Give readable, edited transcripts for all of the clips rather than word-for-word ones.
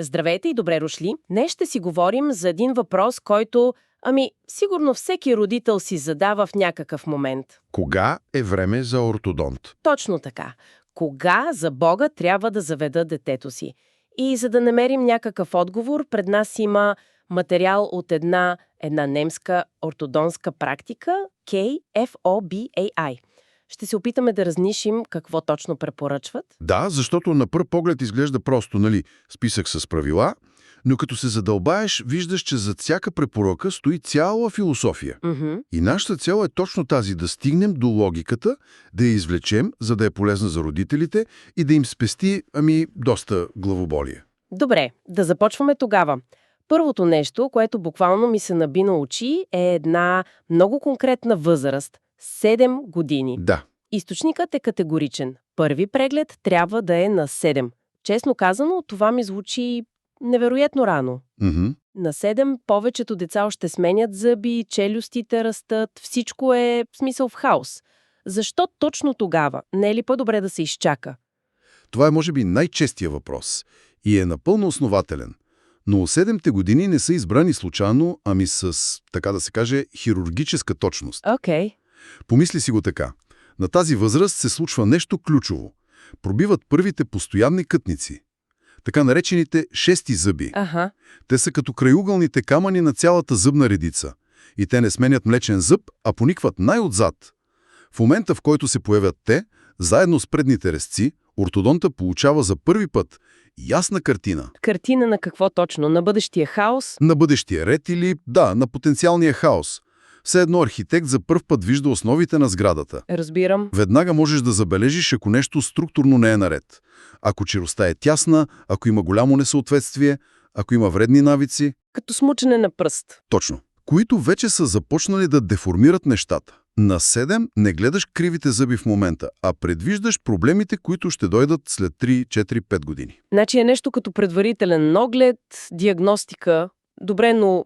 Здравейте и добре дошли. Днес ще си говорим за един въпрос, който, сигурно всеки родител си задава в някакъв момент. Кога е време за ортодонт? Точно така. Кога за Бога трябва да заведа детето си? И за да намерим някакъв отговор, пред нас има материал от една немска ортодонтска практика KFOBAI. Ще се опитаме да разнишим какво точно препоръчват. Да, защото на пръв поглед изглежда просто, нали, списък с правила, но като се задълбаеш, виждаш, че зад всяка препоръка стои цяла философия. И нашата цел е точно тази – да стигнем до логиката, да я извлечем, за да е полезна за родителите и да им спести, доста главоболие. Добре, да започваме тогава. Първото нещо, което буквално ми се наби на очи, е една много конкретна възраст – 7 години. Да. Източникът е категоричен. Първи преглед трябва да е на 7. Честно казано, това ми звучи невероятно рано. На 7 повечето деца още сменят зъби, челюстите растат, всичко е в смисъл в хаос. Защо точно тогава? Не е ли по-добре да се изчака? Това е, може би, най-честия въпрос и е напълно основателен. Но 7-те години не са избрани случайно, ами с, така да се каже, хирургическа точност. Окей. Помисли си го така. На тази възраст се случва нещо ключово. Пробиват първите постоянни кътници. Така наречените шести зъби. Те са като краиъгълните камъни на цялата зъбна редица. И те не сменят млечен зъб, а поникват най-отзад. В момента, в който се появят те, заедно с предните резци, ортодонта получава за първи път ясна картина. Картина на какво точно? На бъдещия хаос? На бъдещия ред или, да, на потенциалния хаос. Все едно архитект за пръв път вижда основите на сградата. Разбирам. Веднага можеш да забележиш, ако нещо структурно не е наред. Ако черостта е тясна, ако има голямо несъответствие, ако има вредни навици. Като смучене на пръст. Точно. Които вече са започнали да деформират нещата. На 7 не гледаш кривите зъби в момента, а предвиждаш проблемите, които ще дойдат след 3, 4, 5 години. Значи е нещо като предварителен оглед, диагностика. Добре, но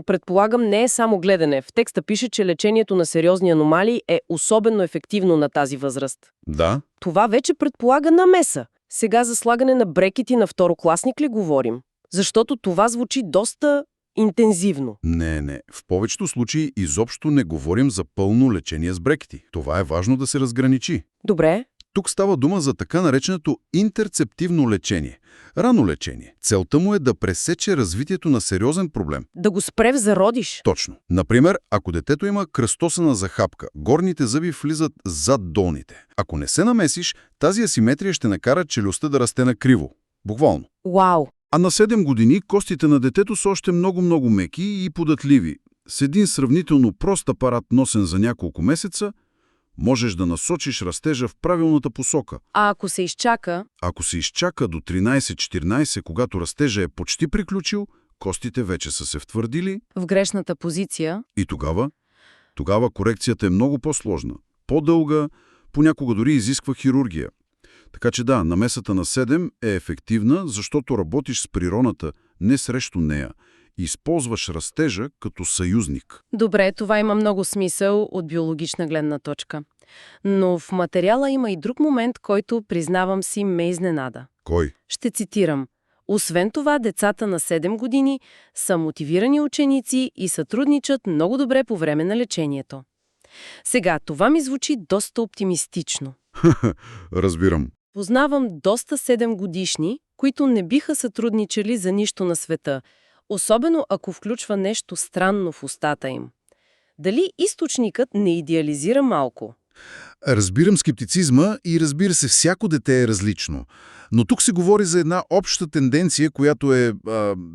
предполагам не е само гледане. В текста пише, че лечението на сериозни аномалии е особено ефективно на тази възраст. Да. Това вече предполага намеса. Сега за слагане на брекети на второкласник ли говорим? Защото това звучи доста интензивно. Не. В повечето случаи изобщо не говорим за пълно лечение с брекети. Това е важно да се разграничи. Добре. Тук става дума за така нареченото интерцептивно лечение. Рано лечение. Целта му е да пресече развитието на сериозен проблем. Да го спре в зародиш. Точно. Например, ако детето има кръстосана захапка, горните зъби влизат зад долните. Ако не се намесиш, тази асиметрия ще накара челюстта да расте накриво. Буквално. Вау! А на 7 години костите на детето са още много меки и податливи. С един сравнително прост апарат, носен за няколко месеца, можеш да насочиш растежа в правилната посока. А ако се изчака? Ако се изчака до 13-14, когато растежа е почти приключил, костите вече са се втвърдили. В грешната позиция. И тогава корекцията е много по-сложна, по-дълга, понякога дори изисква хирургия. Така че да, намесата на 7 е ефективна, защото работиш с природата, не срещу нея. Използваш растежа като съюзник. Добре, това има много смисъл от биологична гледна точка. Но в материала има и друг момент, който, признавам си, ме изненада. Кой? Ще цитирам. Освен това, децата на 7 години са мотивирани ученици и сътрудничат много добре по време на лечението. Сега, това ми звучи доста оптимистично. Разбирам. Познавам доста 7-годишни, които не биха сътрудничали за нищо на света, особено ако включва нещо странно в устата им. Дали източникът не идеализира малко? Разбирам скептицизма и разбира се, всяко дете е различно. Но тук се говори за една обща тенденция, която е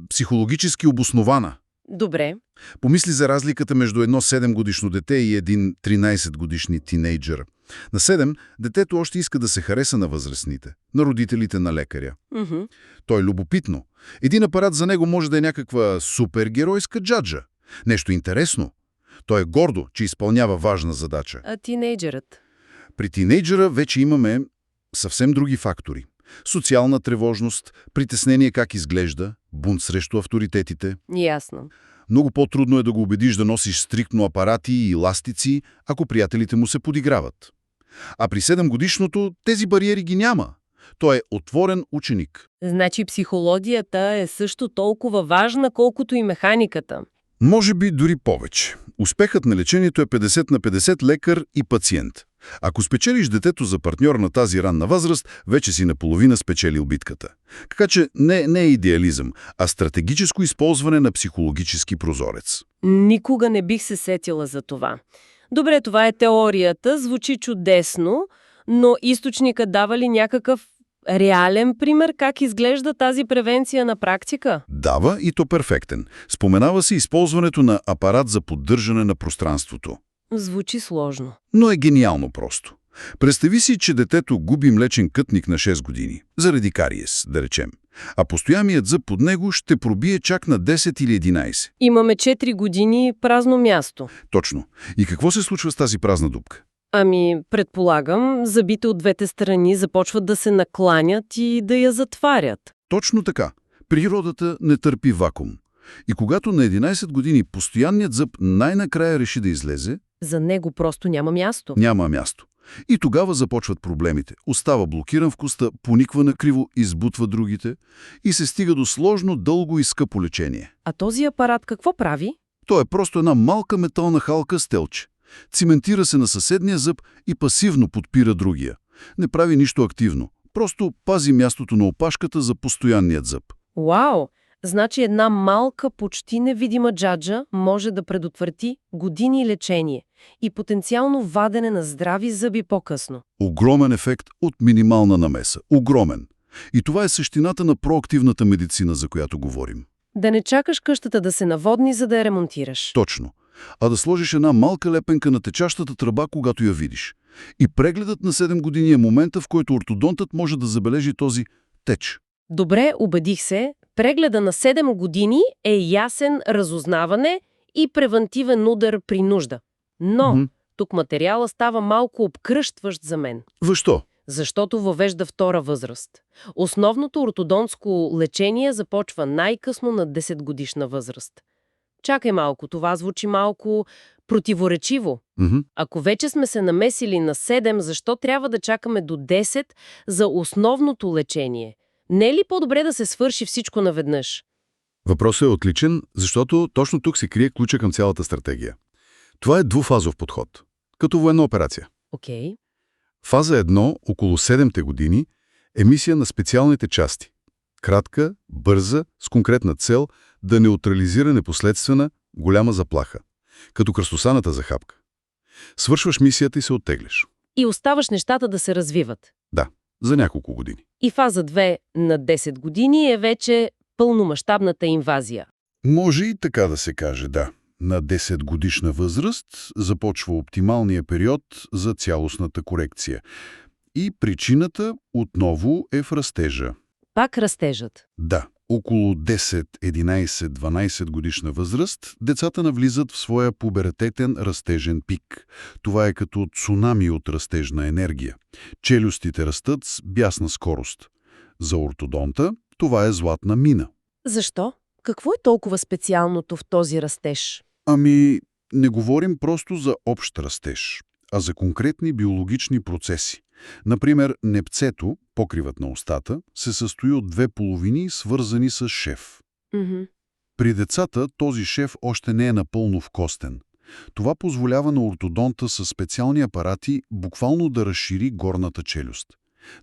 психологически обоснована. Добре. Помисли за разликата между едно 7-годишно дете и един 13-годишни тинейджър. На 7 детето още иска да се хареса на възрастните, на родителите, на лекаря. То е любопитно. Един апарат за него може да е някаква супергеройска джаджа. Нещо интересно. То е гордо, че изпълнява важна задача. А тинейджърът? При тинейджъра вече имаме съвсем други фактори. Социална тревожност, притеснение как изглежда, бунт срещу авторитетите. Ясно. Много по-трудно е да го убедиш да носиш стриктно апарати и ластици, ако приятелите му се подиграват. А при 7-годишното тези бариери ги няма. Той е отворен ученик. Значи психологията е също толкова важна, колкото и механиката. Може би дори повече. Успехът на лечението е 50 на 50 лекар и пациент. Ако спечелиш детето за партньор на тази ранна възраст, вече си наполовина спечелил битката. Така че не е идеализъм, а стратегическо използване на психологически прозорец. Никога не бих се сетила за това. Добре, това е теорията, звучи чудесно, но източника дава ли някакъв реален пример как изглежда тази превенция на практика? Дава, и то перфектен. Споменава се използването на апарат за поддържане на пространството. Звучи сложно. Но е гениално просто. Представи си, че детето губи млечен кътник на 6 години, заради кариес, да речем. А постоянният зъб под него ще пробие чак на 10 или 11. Имаме 4 години празно място. Точно. И какво се случва с тази празна дупка? Предполагам, зъбите от двете страни започват да се накланят и да я затварят. Точно така. Природата не търпи вакуум. И когато на 11 години постоянният зъб най-накрая реши да излезе, за него просто няма място. Няма място. И тогава започват проблемите. Остава блокиран в коста, пониква накриво, избутва другите и се стига до сложно, дълго и скъпо лечение. А този апарат какво прави? То е просто една малка метална халка с телче. Циментира се на съседния зъб и пасивно подпира другия. Не прави нищо активно. Просто пази мястото на опашката за постоянният зъб. Вау! Значи една малка, почти невидима джаджа може да предотврати години лечение и потенциално вадене на здрави зъби по-късно. Огромен ефект от минимална намеса. Огромен. И това е същината на проактивната медицина, за която говорим. Да не чакаш къщата да се наводни, за да я ремонтираш. Точно. А да сложиш една малка лепенка на течащата тръба, когато я видиш. И прегледът на 7 години е момента, в който ортодонтът може да забележи този теч. Добре, убедих се. Прегледа на 7 години е ясен разузнаване и превантивен удар при нужда. Но тук материала става малко обкръщващ за мен. Защо? Защото въвежда втора възраст. Основното ортодонтско лечение започва най-късно на 10-годишна възраст. Чакай малко, това звучи малко противоречиво. Ако вече сме се намесили на 7, защо трябва да чакаме до 10 за основното лечение? Не е ли по-добре да се свърши всичко наведнъж? Въпросът е отличен, защото точно тук се крие ключа към цялата стратегия. Това е двуфазов подход, като военна операция. Окей. Фаза 1, около 7-те години, е мисия на специалните части. Кратка, бърза, с конкретна цел да неутрализира непоследствена, голяма заплаха. Като кръстосаната захапка. Свършваш мисията и се оттегляш. И оставаш нещата да се развиват. Да, за няколко години. И фаза 2 на 10 години е вече пълномащабната инвазия. Може и така да се каже, да. На 10 годишна възраст започва оптималния период за цялостната корекция. И причината отново е в растежа. Пак растежът. Да. Около 10, 11, 12 годишна възраст децата навлизат в своя пубертетен растежен пик. Това е като цунами от растежна енергия. Челюстите растат с бясна скорост. За ортодонта това е златна мина. Защо? Какво е толкова специалното в този растеж? Не говорим просто за общ растеж, а за конкретни биологични процеси. Например, непцето, покривът на устата, се състои от две половини, свързани с шев. При децата този шев още не е напълно вкостен. Това позволява на ортодонта със специални апарати буквално да разшири горната челюст,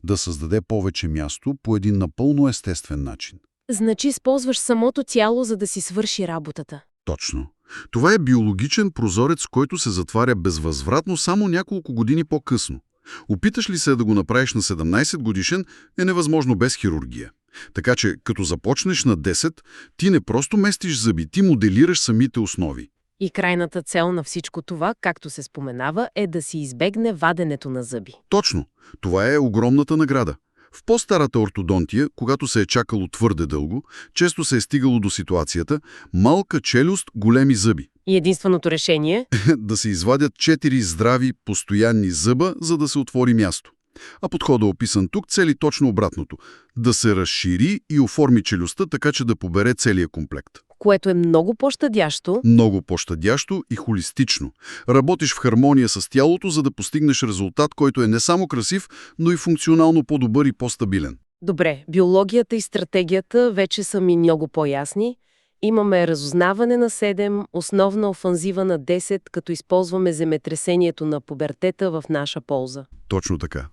да създаде повече място по един напълно естествен начин. Значи използваш самото тяло, за да си свърши работата. Точно. Това е биологичен прозорец, който се затваря безвъзвратно само няколко години по-късно. Опиташ ли се да го направиш на 17 годишен, е невъзможно без хирургия. Така че, като започнеш на 10, ти не просто местиш зъби, ти моделираш самите основи. И крайната цел на всичко това, както се споменава, е да си избегне ваденето на зъби. Точно. Това е огромната награда. В по-старата ортодонтия, когато се е чакало твърде дълго, често се е стигало до ситуацията малка челюст, големи зъби. И единственото решение? Да се извадят 4 здрави, постоянни зъба, за да се отвори място. А подходът, описан тук, цели точно обратното – да се разшири и оформи челюстта, така че да побере целия комплект. Което е много по-щадящо. Много по-щадящо и холистично. Работиш в хармония с тялото, за да постигнеш резултат, който е не само красив, но и функционално по-добър и по-стабилен. Добре, биологията и стратегията вече са ми много по-ясни. Имаме разузнаване на 7, основна офанзива на 10, като използваме земетресението на пубертета в наша полза. Точно така.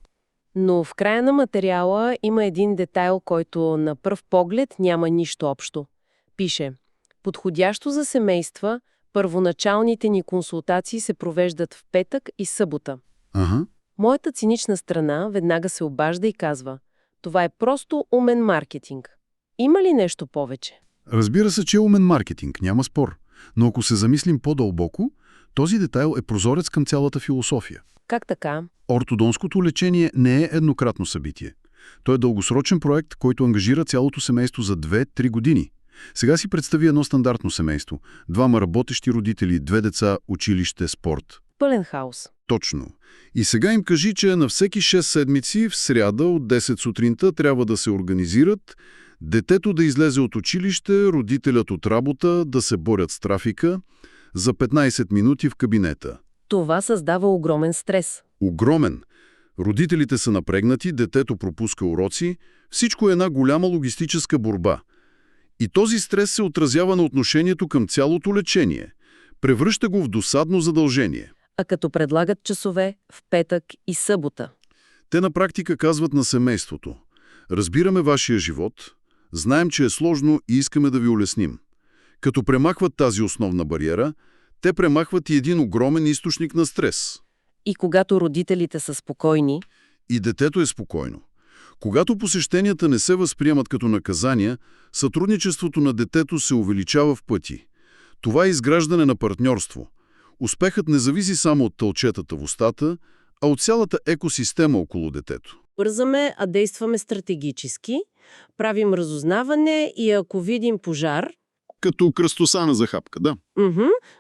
Но в края на материала има един детайл, който на пръв поглед няма нищо общо. Пише: подходящо за семейства, първоначалните ни консултации се провеждат в петък и събота. Ага. Моята цинична страна веднага се обажда и казва: това е просто умен маркетинг. Има ли нещо повече? Разбира се, че е умен маркетинг, няма спор. Но ако се замислим по-дълбоко, този детайл е прозорец към цялата философия. Как така? Ортодонското лечение не е еднократно събитие. То е дългосрочен проект, който ангажира цялото семейство за 2-3 години. Сега си представи едно стандартно семейство. 2 работещи родители, 2 деца, училище, спорт. Пълен хаос. Точно. И сега им кажи, че на всеки 6 седмици в сряда от 10 сутринта трябва да се организират, детето да излезе от училище, родителят от работа, да се борят с трафика, за 15 минути в кабинета. Това създава огромен стрес. Огромен. Родителите са напрегнати, детето пропуска уроци, всичко е една голяма логистическа борба. И този стрес се отразява на отношението към цялото лечение. Превръща го в досадно задължение. А като предлагат часове в петък и събота? Те на практика казват на семейството: разбираме вашия живот, знаем, че е сложно и искаме да ви улесним. Като премахват тази основна бариера, те премахват и един огромен източник на стрес. И когато родителите са спокойни, и детето е спокойно. Когато посещенията не се възприемат като наказания, сътрудничеството на детето се увеличава в пъти. Това е изграждане на партньорство. Успехът не зависи само от тълчетата в устата, а от цялата екосистема около детето. бързаме, а действаме стратегически, правим разузнаване и ако видим пожар, Като кръстосана за хапка, да.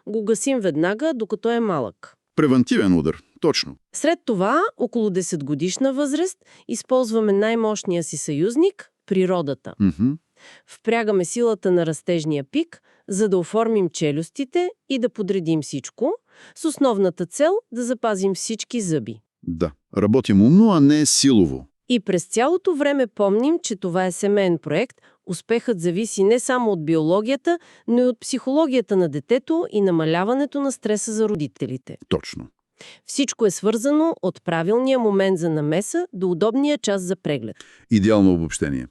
го гасим веднага, докато е малък. Превантивен удар, точно. След това, около 10-годишна възраст, използваме най-мощния си съюзник – природата. Впрягаме силата на растежния пик, за да оформим челюстите и да подредим всичко, с основната цел да запазим всички зъби. Да, работим умно, а не силово. И през цялото време помним, че това е семейен проект. Успехът зависи не само от биологията, но и от психологията на детето и намаляването на стреса за родителите. Точно. Всичко е свързано от правилния момент за намеса до удобния час за преглед. Идеално обобщение.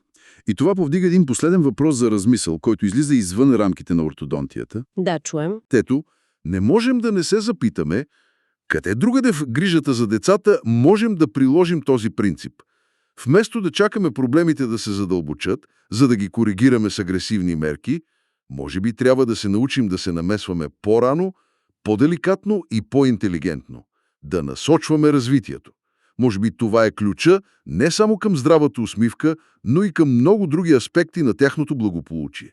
И това повдига един последен въпрос за размисъл, който излиза извън рамките на ортодонтията. Да, чуем. Ето, не можем да не се запитаме, къде другаде в грижата за децата можем да приложим този принцип. Вместо да чакаме проблемите да се задълбочат, за да ги коригираме с агресивни мерки, може би трябва да се научим да се намесваме по-рано, по-деликатно и по-интелигентно. Да насочваме развитието. Може би това е ключа не само към здравата усмивка, но и към много други аспекти на тяхното благополучие.